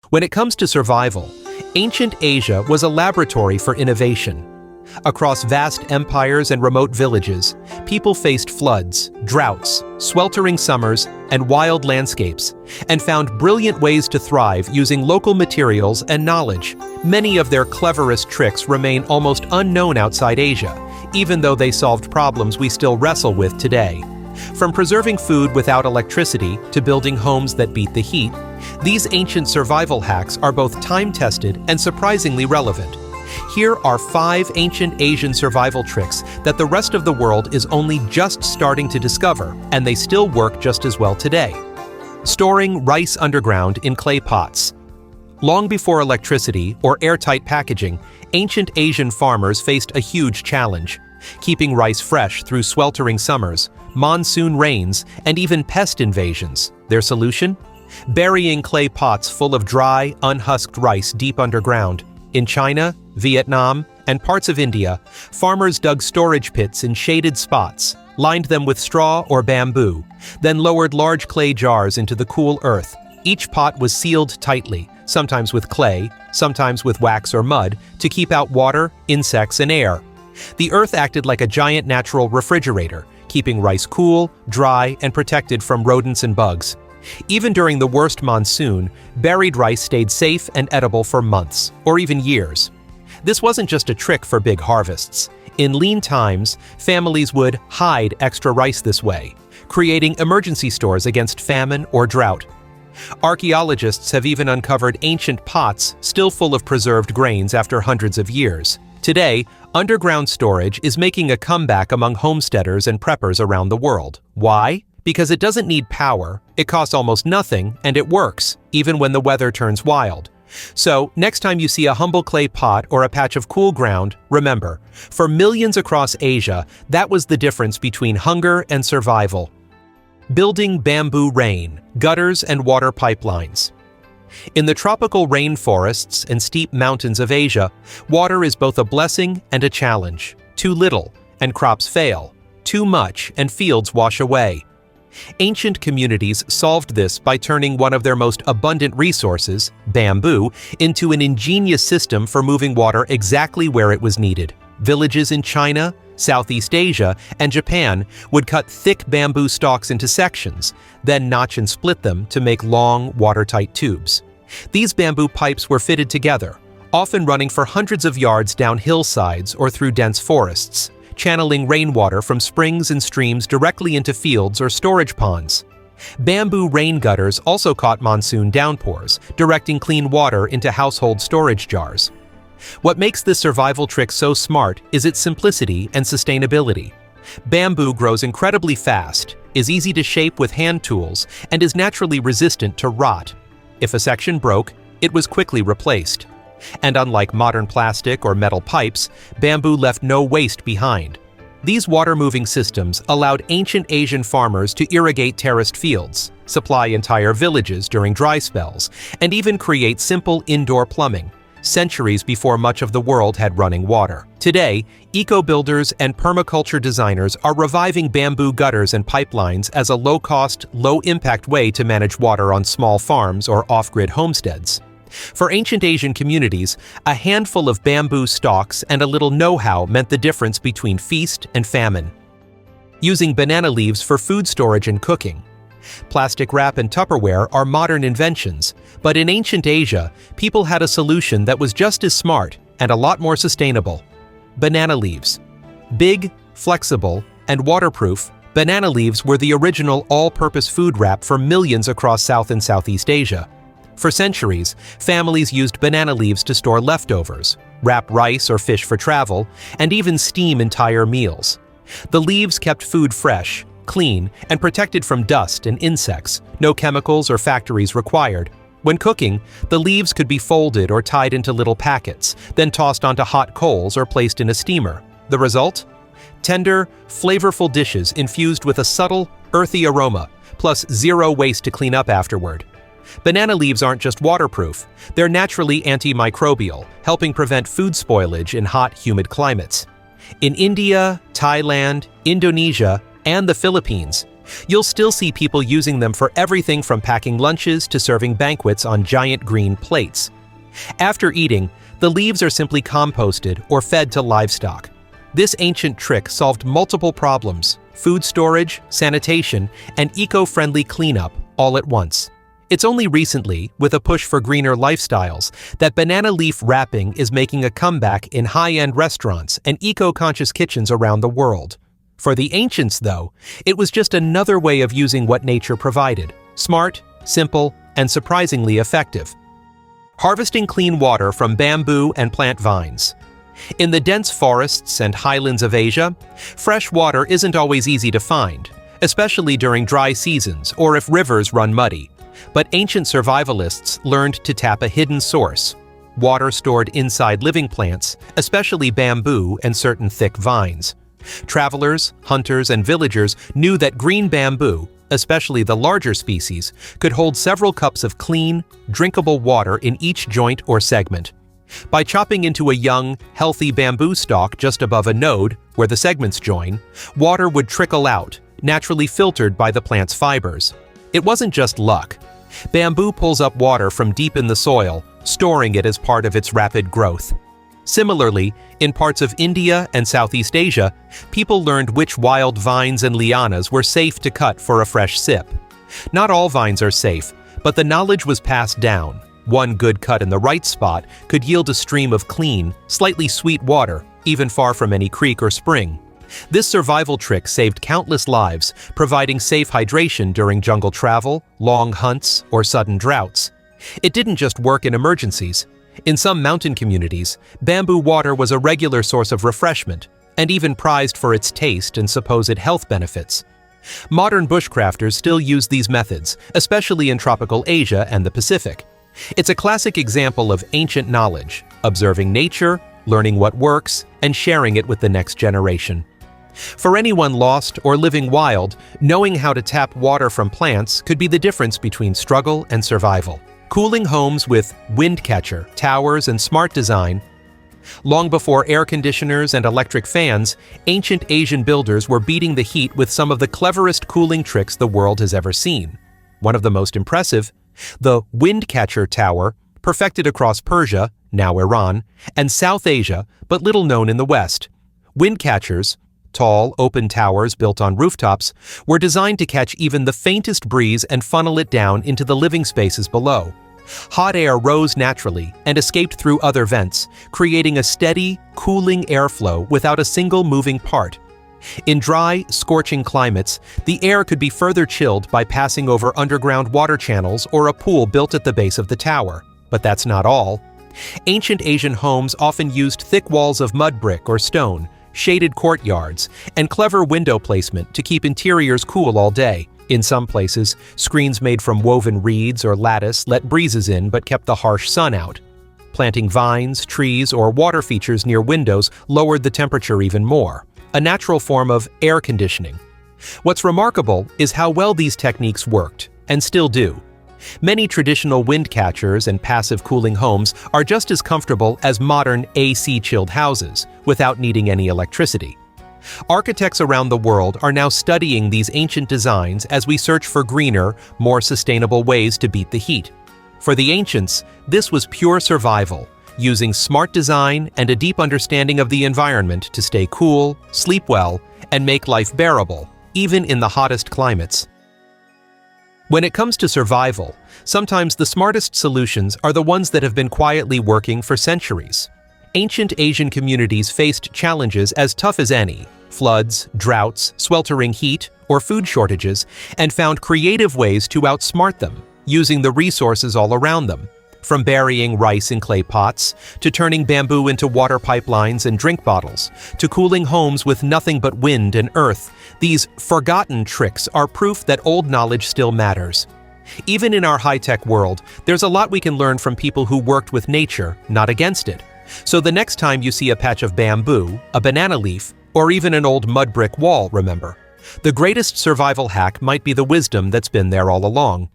When it comes to survival, ancient Asia was a laboratory for innovation. Across vast empires and remote villages, people faced floods, droughts, sweltering summers, and wild landscapes, and found brilliant ways to thrive using local materials and knowledge. Many of their cleverest tricks remain almost unknown outside Asia, even though they solved problems we still wrestle with today. From preserving food without electricity to building homes that beat the heat, these ancient survival hacks are both time-tested and surprisingly relevant. Here are 5 ancient Asian survival tricks that the rest of the world is only just starting to discover, and they still work just as well today. Storing rice underground in clay pots. Long before electricity or airtight packaging, ancient Asian farmers faced a huge challenge: keeping rice fresh through sweltering summers, monsoon rains, and even pest invasions. Their solution? Burying clay pots full of dry, unhusked rice deep underground. In China, Vietnam, and parts of India, farmers dug storage pits in shaded spots, lined them with straw or bamboo, then lowered large clay jars into the cool earth. Each pot was sealed tightly, sometimes with clay, sometimes with wax or mud, to keep out water, insects, and air. The earth acted like a giant natural refrigerator, keeping rice cool, dry, and protected from rodents and bugs. Even during the worst monsoon, buried rice stayed safe and edible for months, or even years. This wasn't just a trick for big harvests. In lean times, families would hide extra rice this way, creating emergency stores against famine or drought. Archaeologists have even uncovered ancient pots still full of preserved grains after hundreds of years. Today, underground storage is making a comeback among homesteaders and preppers around the world. Why? Because it doesn't need power, it costs almost nothing, and it works, even when the weather turns wild. So, next time you see a humble clay pot or a patch of cool ground, remember, for millions across Asia, that was the difference between hunger and survival. Building bamboo rain, gutters, and water pipelines. In the tropical rainforests and steep mountains of Asia, water is both a blessing and a challenge. Too little, and crops fail. Too much, and fields wash away. Ancient communities solved this by turning one of their most abundant resources, bamboo, into an ingenious system for moving water exactly where it was needed. Villages in China, Southeast Asia, and Japan would cut thick bamboo stalks into sections, then notch and split them to make long, watertight tubes. These bamboo pipes were fitted together, often running for hundreds of yards down hillsides or through dense forests, channeling rainwater from springs and streams directly into fields or storage ponds. Bamboo rain gutters also caught monsoon downpours, directing clean water into household storage jars. What makes this survival trick so smart is its simplicity and sustainability. Bamboo grows incredibly fast, is easy to shape with hand tools, and is naturally resistant to rot. If a section broke, it was quickly replaced. And unlike modern plastic or metal pipes, bamboo left no waste behind. These water-moving systems allowed ancient Asian farmers to irrigate terraced fields, supply entire villages during dry spells, and even create simple indoor plumbing, centuries before much of the world had running water. Today, eco-builders and permaculture designers are reviving bamboo gutters and pipelines as a low-cost, low-impact way to manage water on small farms or off-grid homesteads. For ancient Asian communities, a handful of bamboo stalks and a little know-how meant the difference between feast and famine. Using banana leaves for food storage and cooking. Plastic wrap and Tupperware are modern inventions, but in ancient Asia, people had a solution that was just as smart and a lot more sustainable. Banana leaves. Big, flexible, and waterproof, banana leaves were the original all-purpose food wrap for millions across South and Southeast Asia. For centuries, families used banana leaves to store leftovers, wrap rice or fish for travel, and even steam entire meals. The leaves kept food fresh, clean, and protected from dust and insects, no chemicals or factories required. When cooking, the leaves could be folded or tied into little packets, then tossed onto hot coals or placed in a steamer. The result? Tender, flavorful dishes infused with a subtle, earthy aroma, plus zero waste to clean up afterward. Banana leaves aren't just waterproof, they're naturally antimicrobial, helping prevent food spoilage in hot, humid climates. In India, Thailand, Indonesia, and the Philippines, You'll still see people using them for everything from packing lunches to serving banquets on giant green plates. After eating, the leaves are simply composted or fed to livestock. This ancient trick solved multiple problems: food storage, sanitation, and eco-friendly cleanup all at once. It's only recently, with a push for greener lifestyles, that banana leaf wrapping is making a comeback in high-end restaurants and eco-conscious kitchens around the world. For the ancients, though, it was just another way of using what nature provided: smart, simple, and surprisingly effective. Harvesting clean water from bamboo and plant vines. In the dense forests and highlands of Asia, fresh water isn't always easy to find, especially during dry seasons or if rivers run muddy. But ancient survivalists learned to tap a hidden source: water stored inside living plants, especially bamboo and certain thick vines. Travelers, hunters, and villagers knew that green bamboo, especially the larger species, could hold several cups of clean, drinkable water in each joint or segment. By chopping into a young, healthy bamboo stalk just above a node, where the segments join, water would trickle out, naturally filtered by the plant's fibers. It wasn't just luck. Bamboo pulls up water from deep in the soil, storing it as part of its rapid growth. Similarly, in parts of India and Southeast Asia, people learned which wild vines and lianas were safe to cut for a fresh sip. Not all vines are safe, but the knowledge was passed down. One good cut in the right spot could yield a stream of clean, slightly sweet water, even far from any creek or spring. This survival trick saved countless lives, providing safe hydration during jungle travel, long hunts, or sudden droughts. It didn't just work in emergencies. In some mountain communities, bamboo water was a regular source of refreshment, and even prized for its taste and supposed health benefits. Modern bushcrafters still use these methods, especially in tropical Asia and the Pacific. It's a classic example of ancient knowledge: observing nature, learning what works, and sharing it with the next generation. For anyone lost or living wild, knowing how to tap water from plants could be the difference between struggle and survival. Cooling homes with windcatcher, towers, and smart design. Long before air conditioners and electric fans, ancient Asian builders were beating the heat with some of the cleverest cooling tricks the world has ever seen. One of the most impressive, the windcatcher tower, perfected across Persia, now Iran, and South Asia, but little known in the West. Windcatchers, tall, open towers built on rooftops, were designed to catch even the faintest breeze and funnel it down into the living spaces below. Hot air rose naturally and escaped through other vents, creating a steady, cooling airflow without a single moving part. In dry, scorching climates, the air could be further chilled by passing over underground water channels or a pool built at the base of the tower. But that's not all. Ancient Asian homes often used thick walls of mud brick or stone, shaded courtyards, and clever window placement to keep interiors cool all day. In some places, screens made from woven reeds or lattice let breezes in but kept the harsh sun out. Planting vines, trees, or water features near windows lowered the temperature even more, a natural form of air conditioning. What's remarkable is how well these techniques worked, and still do. Many traditional wind catchers and passive cooling homes are just as comfortable as modern AC-chilled houses, without needing any electricity. Architects around the world are now studying these ancient designs as we search for greener, more sustainable ways to beat the heat. For the ancients, this was pure survival, using smart design and a deep understanding of the environment to stay cool, sleep well, and make life bearable, even in the hottest climates. When it comes to survival, sometimes the smartest solutions are the ones that have been quietly working for centuries. Ancient Asian communities faced challenges as tough as any: floods, droughts, sweltering heat, or food shortages, and found creative ways to outsmart them, using the resources all around them. From burying rice in clay pots, to turning bamboo into water pipelines and drink bottles, to cooling homes with nothing but wind and earth, these forgotten tricks are proof that old knowledge still matters. Even in our high-tech world, there's a lot we can learn from people who worked with nature, not against it. So the next time you see a patch of bamboo, a banana leaf, or even an old mud brick wall, remember, the greatest survival hack might be the wisdom that's been there all along.